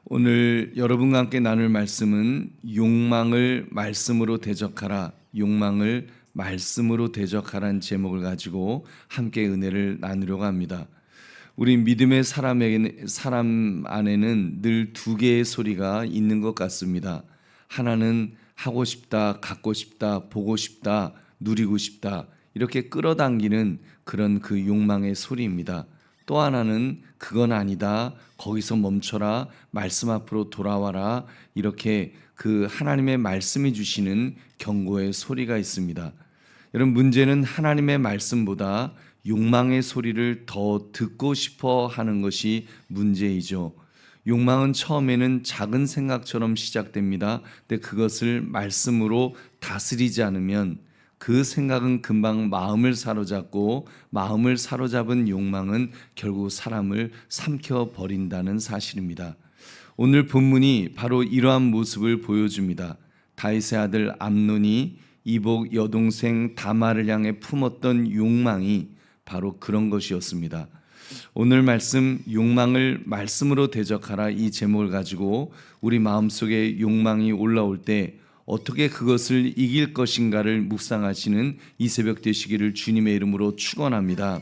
오늘 여러분과 함께 나눌 말씀은 욕망을 말씀으로 대적하라, 욕망을 말씀으로 대적하라는 제목을 가지고 함께 은혜를 나누려고 합니다. 우리 믿음의 사람 안에는 늘 두 개의 소리가 있는 것 같습니다. 하나는 하고 싶다, 갖고 싶다, 보고 싶다, 누리고 싶다, 이렇게 끌어당기는 그런 그 욕망의 소리입니다. 또 하나는 그건 아니다, 거기서 멈춰라, 말씀 앞으로 돌아와라, 이렇게 그 하나님의 말씀이 주시는 경고의 소리가 있습니다. 여러분, 문제는 하나님의 말씀보다 욕망의 소리를 더 듣고 싶어 하는 것이 문제이죠. 욕망은 처음에는 작은 생각처럼 시작됩니다. 근데 그것을 말씀으로 다스리지 않으면 그 생각은 금방 마음을 사로잡고, 마음을 사로잡은 욕망은 결국 사람을 삼켜버린다는 사실입니다. 오늘 본문이 바로 이러한 모습을 보여줍니다. 다윗의 아들 암논이 이복 여동생 다말을 향해 품었던 욕망이 바로 그런 것이었습니다. 오늘 말씀, 욕망을 말씀으로 대적하라, 이 제목을 가지고 우리 마음속에 욕망이 올라올 때 어떻게 그것을 이길 것인가를 묵상하시는 이 새벽 되시기를 주님의 이름으로 축원합니다.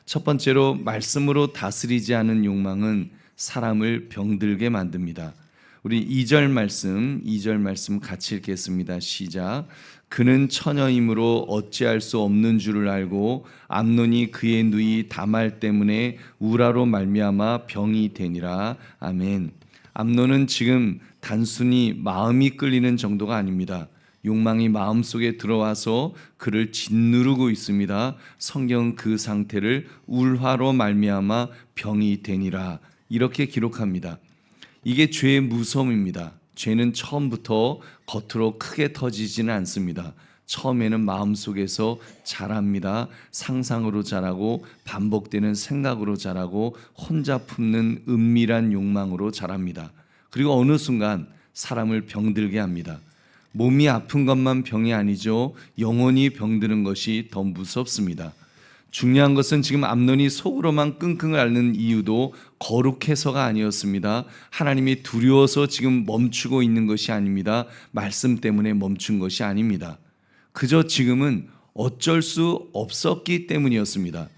첫 번째로, 말씀으로 다스리지 않은 욕망은 사람을 병들게 만듭니다. 우리 2절 말씀 같이 읽겠습니다. 시작. 그는 처녀이므로 어찌할 수 없는 줄을 알고 암논이 그의 누이 다말 때문에 우라로 말미암아 병이 되니라. 아멘. 암논은 지금 단순히 마음이 끌리는 정도가 아닙니다. 욕망이 마음속에 들어와서 그를 짓누르고 있습니다. 성경은 그 상태를 울화로 말미암아 병이 되니라, 이렇게 기록합니다. 이게 죄의 무서움입니다. 죄는 처음부터 겉으로 크게 터지지는 않습니다. 처음에는 마음속에서 자랍니다. 상상으로 자라고, 반복되는 생각으로 자라고, 혼자 품는 은밀한 욕망으로 자랍니다. 그리고 어느 순간 사람을 병들게 합니다. 몸이 아픈 것만 병이 아니죠. 영혼이 병드는 것이 더 무섭습니다. 중요한 것은 지금 암논이 속으로만 끙끙을 앓는 이유도 거룩해서가 아니었습니다. 하나님이 두려워서 지금 멈추고 있는 것이 아닙니다. 말씀 때문에 멈춘 것이 아닙니다. 그저 지금은 어쩔 수 없었기 때문이었습니다.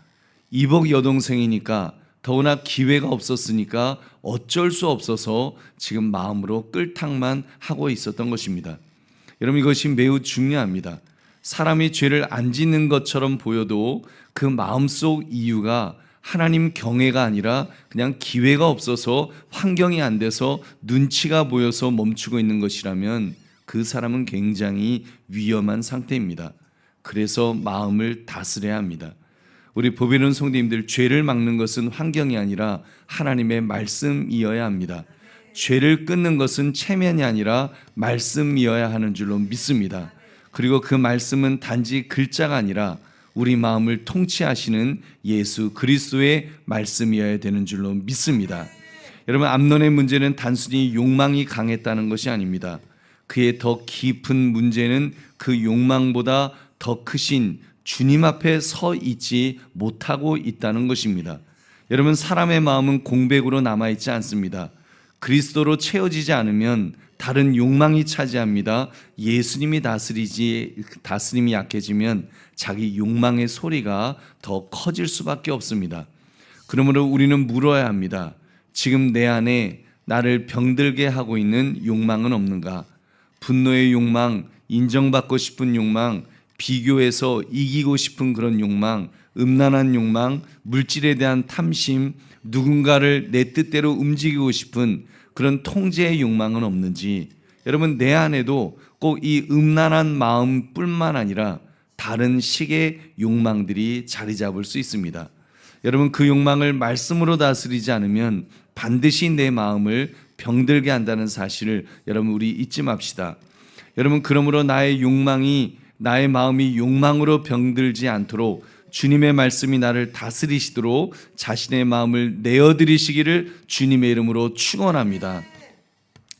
이복 여동생이니까, 더구나 기회가 없었으니까 어쩔 수 없어서 지금 마음으로 끌탕만 하고 있었던 것입니다. 여러분, 이것이 매우 중요합니다. 사람이 죄를 안 짓는 것처럼 보여도 그 마음속 이유가 하나님 경외가 아니라 그냥 기회가 없어서, 환경이 안 돼서, 눈치가 보여서 멈추고 있는 것이라면 그 사람은 굉장히 위험한 상태입니다. 그래서 마음을 다스려야 합니다. 우리 보배로운 성도님들, 죄를 막는 것은 환경이 아니라 하나님의 말씀이어야 합니다. 죄를 끊는 것은 체면이 아니라 말씀이어야 하는 줄로 믿습니다. 그리고 그 말씀은 단지 글자가 아니라 우리 마음을 통치하시는 예수 그리스도의 말씀이어야 되는 줄로 믿습니다. 여러분, 암논의 문제는 단순히 욕망이 강했다는 것이 아닙니다. 그의 더 깊은 문제는 그 욕망보다 더 크신 주님 앞에 서 있지 못하고 있다는 것입니다. 여러분, 사람의 마음은 공백으로 남아있지 않습니다. 그리스도로 채워지지 않으면 다른 욕망이 차지합니다. 예수님이 다스림이 약해지면 자기 욕망의 소리가 더 커질 수밖에 없습니다. 그러므로 우리는 물어야 합니다. 지금 내 안에 나를 병들게 하고 있는 욕망은 없는가? 분노의 욕망, 인정받고 싶은 욕망, 비교해서 이기고 싶은 그런 욕망, 음란한 욕망, 물질에 대한 탐심, 누군가를 내 뜻대로 움직이고 싶은 그런 통제의 욕망은 없는지, 여러분, 내 안에도 꼭 이 음란한 마음뿐만 아니라 다른 식의 욕망들이 자리 잡을 수 있습니다. 여러분, 그 욕망을 말씀으로 다스리지 않으면 반드시 내 마음을 병들게 한다는 사실을 여러분, 우리 잊지 맙시다. 여러분, 그러므로 나의 마음이 욕망으로 병들지 않도록 주님의 말씀이 나를 다스리시도록 자신의 마음을 내어드리시기를 주님의 이름으로 축원합니다.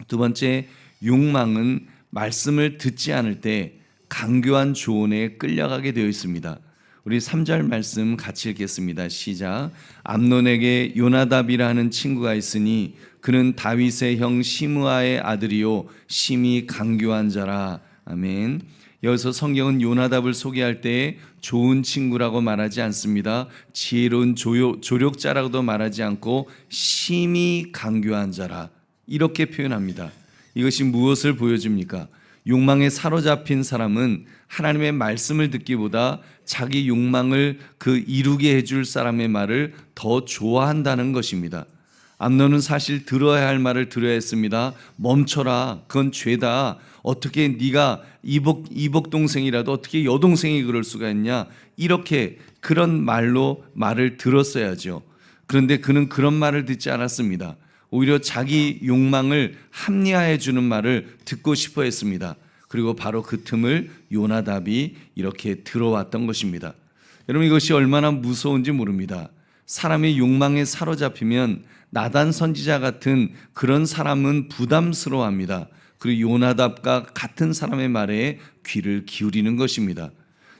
두 번째, 욕망은 말씀을 듣지 않을 때 강교한 조언에 끌려가게 되어 있습니다. 우리 3절 말씀 같이 읽겠습니다. 시작. 암논에게 요나답이라는 친구가 있으니 그는 다윗의 형 시므아의 아들이요 심히 강교한 자라. 아멘. 여기서 성경은 요나답을 소개할 때 좋은 친구라고 말하지 않습니다. 지혜로운 조력자라고도 말하지 않고 심히 강교한 자라 이렇게 표현합니다. 이것이 무엇을 보여줍니까? 욕망에 사로잡힌 사람은 하나님의 말씀을 듣기보다 자기 욕망을 이루게 해줄 사람의 말을 더 좋아한다는 것입니다. 암논은 사실 들어야 할 말을 들어야 했습니다. 멈춰라, 그건 죄다. 어떻게 네가 이복 동생이라도 어떻게 여동생이 그럴 수가 있냐, 이렇게 그런 말을 들었어야죠. 그런데 그는 그런 말을 듣지 않았습니다. 오히려 자기 욕망을 합리화해 주는 말을 듣고 싶어 했습니다. 그리고 바로 그 틈을 요나답이 이렇게 들어왔던 것입니다. 여러분, 이것이 얼마나 무서운지 모릅니다. 사람의 욕망에 사로잡히면 나단 선지자 같은 그런 사람은 부담스러워합니다. 그리고 요나답과 같은 사람의 말에 귀를 기울이는 것입니다.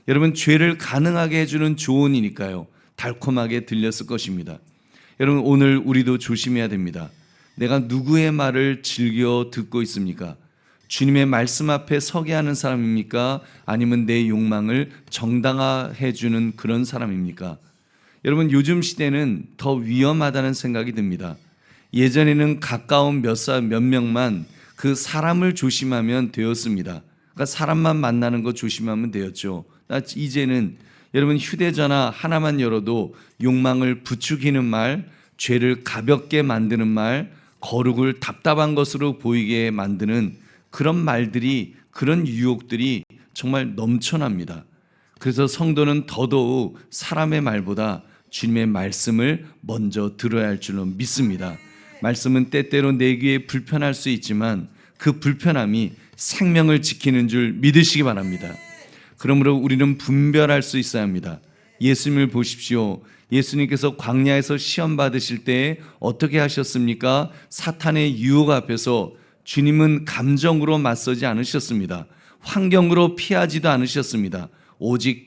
여러분, 죄를 가능하게 해주는 조언이니까요, 달콤하게 들렸을 것입니다. 여러분, 오늘 우리도 조심해야 됩니다. 내가 누구의 말을 즐겨 듣고 있습니까? 주님의 말씀 앞에 서게 하는 사람입니까? 아니면 내 욕망을 정당화해 주는 그런 사람입니까? 여러분, 요즘 시대는 더 위험하다는 생각이 듭니다. 예전에는 가까운 몇 명만 그 사람을 조심하면 되었습니다. 그러니까 사람만 만나는 거 조심하면 되었죠. 이제는 여러분, 휴대전화 하나만 열어도 욕망을 부추기는 말, 죄를 가볍게 만드는 말, 거룩을 답답한 것으로 보이게 만드는 그런 말들이, 그런 유혹들이 정말 넘쳐납니다. 그래서 성도는 더더욱 사람의 말보다 주님의 말씀을 먼저 들어야 할 줄로 믿습니다. 말씀은 때때로 내 귀에 불편할 수 있지만 그 불편함이 생명을 지키는 줄 믿으시기 바랍니다. 그러므로 우리는 분별할 수 있어야 합니다. 예수님을 보십시오. 예수님께서 광야에서 시험 받으실 때 어떻게 하셨습니까? 사탄의 유혹 앞에서 주님은 감정으로 맞서지 않으셨습니다. 환경으로 피하지도 않으셨습니다. 오직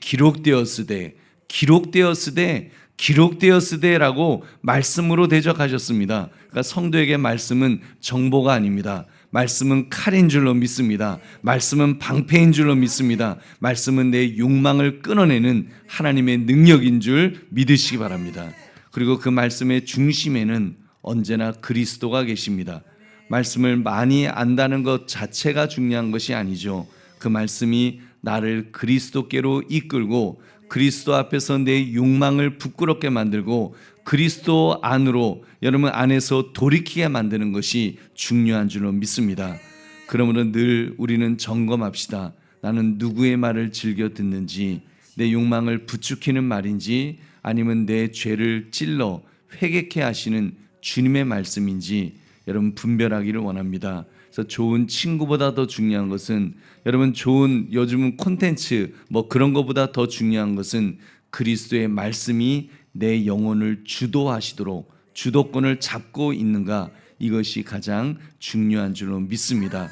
기록되었으되라고 말씀으로 대적하셨습니다. 그러니까 성도에게 말씀은 정보가 아닙니다. 말씀은 칼인 줄로 믿습니다. 말씀은 방패인 줄로 믿습니다. 말씀은 내 욕망을 끊어내는 하나님의 능력인 줄 믿으시기 바랍니다. 그리고 그 말씀의 중심에는 언제나 그리스도가 계십니다. 말씀을 많이 안다는 것 자체가 중요한 것이 아니죠. 그 말씀이 나를 그리스도께로 이끌고 그리스도 앞에서 내 욕망을 부끄럽게 만들고 그리스도 안으로, 여러분 안에서 돌이키게 만드는 것이 중요한 줄로 믿습니다. 그러므로 늘 우리는 점검합시다. 나는 누구의 말을 즐겨 듣는지, 내 욕망을 부추기는 말인지, 아니면 내 죄를 찔러 회개케 하시는 주님의 말씀인지 여러분 분별하기를 원합니다. 그래서 좋은 친구보다 더 중요한 것은, 여러분 좋은 요즘은 콘텐츠 그런 것보다 더 중요한 것은 그리스도의 말씀이 내 영혼을 주도하시도록 주도권을 잡고 있는가, 이것이 가장 중요한 줄로 믿습니다.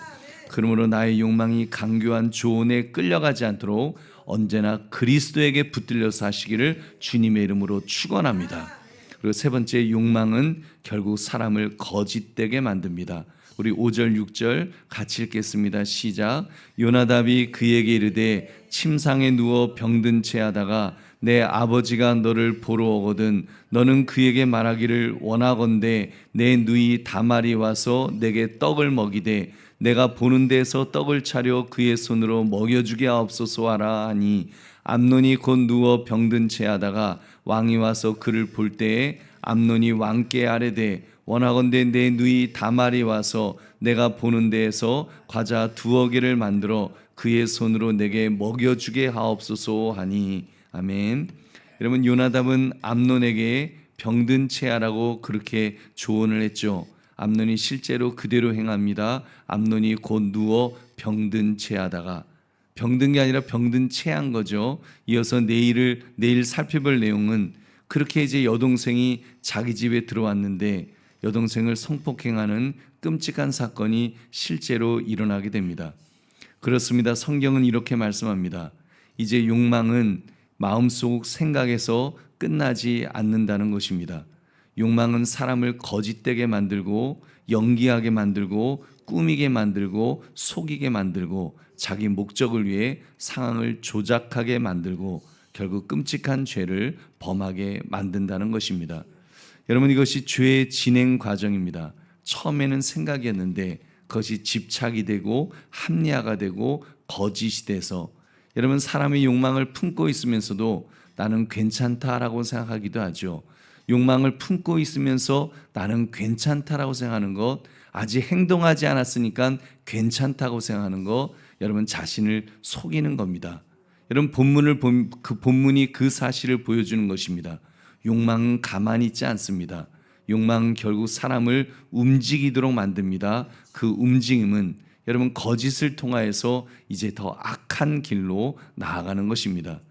그러므로 나의 욕망이 강교한 조언에 끌려가지 않도록 언제나 그리스도에게 붙들려서 하시기를 주님의 이름으로 축원합니다. 그리고 세 번째, 욕망은 결국 사람을 거짓되게 만듭니다. 우리 5절 6절 같이 읽겠습니다. 시작. 요나답이 그에게 이르되 침상에 누워 병든 채 하다가 내 아버지가 너를 보러 오거든 너는 그에게 말하기를 원하건대 내 누이 다말이 와서 내게 떡을 먹이되 내가 보는 데에서 떡을 차려 그의 손으로 먹여주게 하옵소서 하라 하니, 암논이 곧 누워 병든 채 하다가 왕이 와서 그를 볼 때에 암논이 왕께 아뢰되 원하건대 내 누이 다말이 와서 내가 보는 데에서 과자 2개를 만들어 그의 손으로 내게 먹여주게 하옵소서 하니. 아멘. 여러분, 요나답은 암논에게 병든 채 하라고 그렇게 조언을 했죠. 암논이 실제로 그대로 행합니다. 암논이 곧 누워 병든 채 하다가, 병든 게 아니라 병든 채 한 거죠. 이어서 내일 살펴볼 내용은, 그렇게 이제 여동생이 자기 집에 들어왔는데 여동생을 성폭행하는 끔찍한 사건이 실제로 일어나게 됩니다. 그렇습니다. 성경은 이렇게 말씀합니다. 이제 욕망은 마음속 생각에서 끝나지 않는다는 것입니다. 욕망은 사람을 거짓되게 만들고 연기하게 만들고 꾸미게 만들고 속이게 만들고 자기 목적을 위해 상황을 조작하게 만들고 결국 끔찍한 죄를 범하게 만든다는 것입니다. 여러분, 이것이 죄의 진행 과정입니다. 처음에는 생각이었는데 그것이 집착이 되고 합리화가 되고 거짓이 돼서, 여러분, 사람의 욕망을 품고 있으면서도 나는 괜찮다라고 생각하기도 하죠. 욕망을 품고 있으면서 나는 괜찮다라고 생각하는 것, 아직 행동하지 않았으니까 괜찮다고 생각하는 것, 여러분 자신을 속이는 겁니다. 여러분, 그 본문이 그 사실을 보여주는 것입니다. 욕망은 가만히 있지 않습니다. 욕망은 결국 사람을 움직이도록 만듭니다. 그 움직임은 여러분 거짓을 통하여서 이제 더 악한 길로 나아가는 것입니다.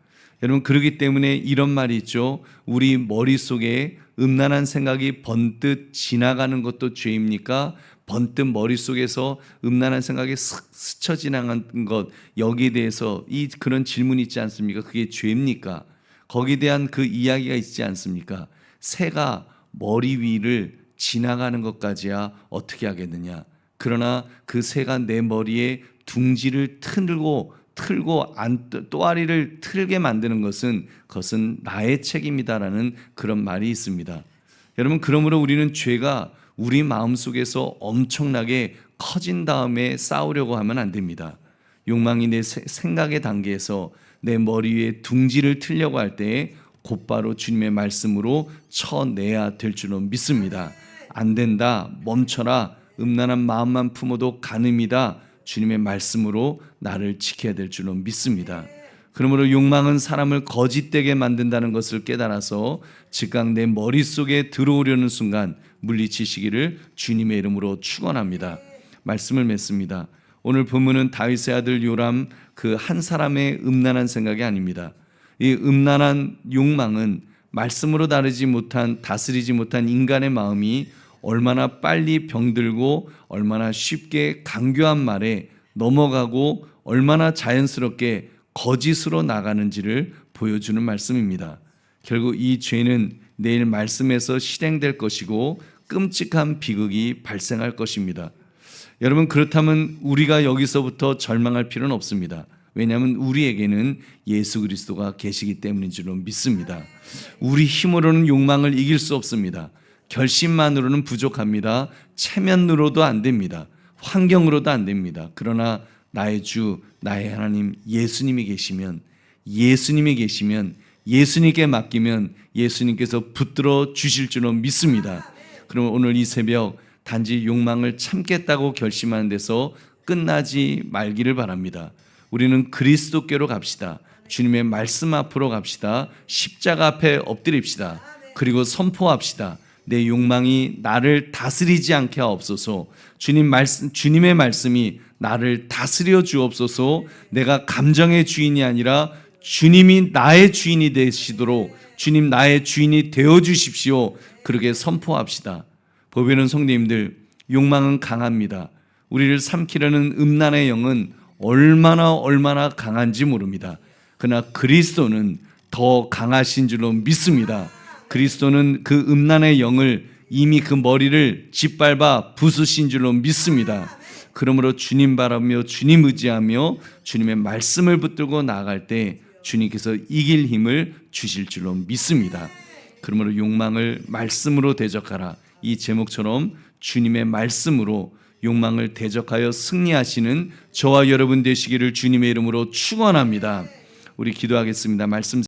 여러분, 그렇기 때문에 이런 말이 있죠. 우리 머릿속에 음란한 생각이 번뜩 지나가는 것도 죄입니까? 번뜩 머릿속에서 음란한 생각이 스쳐 지나간 것, 여기에 대해서 그런 질문이 있지 않습니까? 그게 죄입니까? 거기에 대한 그 이야기가 있지 않습니까? 새가 머리 위를 지나가는 것까지야 어떻게 하겠느냐. 그러나 그 새가 내 머리에 둥지를 틀고 또아리를 틀게 만드는 그것은 나의 책임이다라는 그런 말이 있습니다. 여러분, 그러므로 우리는 죄가 우리 마음속에서 엄청나게 커진 다음에 싸우려고 하면 안 됩니다. 욕망이 내 생각의 단계에서 내 머리 위에 둥지를 틀려고 할 때에 곧바로 주님의 말씀으로 쳐내야 될 줄로 믿습니다. 안 된다, 멈춰라, 음란한 마음만 품어도 간음이다, 주님의 말씀으로 나를 지켜야 될 줄로 믿습니다. 그러므로 욕망은 사람을 거짓되게 만든다는 것을 깨달아서 즉각 내 머릿속에 들어오려는 순간 물리치시기를 주님의 이름으로 축원합니다. 말씀을 맺습니다. 오늘 본문은 다윗의 아들 요람 그 한 사람의 음란한 생각이 아닙니다. 이 음란한 욕망은 말씀으로 다스리지 못한 인간의 마음이 얼마나 빨리 병들고 얼마나 쉽게 강교한 말에 넘어가고 얼마나 자연스럽게 거짓으로 나가는지를 보여주는 말씀입니다. 결국 이 죄는 내일 말씀에서 실행될 것이고 끔찍한 비극이 발생할 것입니다. 여러분, 그렇다면 우리가 여기서부터 절망할 필요는 없습니다. 왜냐하면 우리에게는 예수 그리스도가 계시기 때문인 줄로 믿습니다. 우리 힘으로는 욕망을 이길 수 없습니다. 결심만으로는 부족합니다. 체면으로도 안 됩니다. 환경으로도 안 됩니다. 그러나 나의 주, 나의 하나님 예수님이 계시면, 예수님께 맡기면 예수님께서 붙들어 주실 줄로 믿습니다. 그럼 오늘 이 새벽 단지 욕망을 참겠다고 결심하는 데서 끝나지 말기를 바랍니다. 우리는 그리스도께로 갑시다. 주님의 말씀 앞으로 갑시다. 십자가 앞에 엎드립시다. 그리고 선포합시다. 내 욕망이 나를 다스리지 않게 하옵소서. 주님의 말씀이 나를 다스려 주옵소서. 내가 감정의 주인이 아니라 주님이 나의 주인이 되시도록 주님 나의 주인이 되어 주십시오. 그렇게 선포합시다. 보배는 성도님들, 욕망은 강합니다. 우리를 삼키려는 음란의 영은 얼마나 강한지 모릅니다. 그러나 그리스도는 더 강하신 줄로 믿습니다. 그리스도는 그 음란의 영을 이미 그 머리를 짓밟아 부수신 줄로 믿습니다. 그러므로 주님 바라며 주님 의지하며 주님의 말씀을 붙들고 나아갈 때 주님께서 이길 힘을 주실 줄로 믿습니다. 그러므로 욕망을 말씀으로 대적하라. 이 제목처럼 주님의 말씀으로 욕망을 대적하여 승리하시는 저와 여러분 되시기를 주님의 이름으로 축원합니다. 우리 기도하겠습니다. 말씀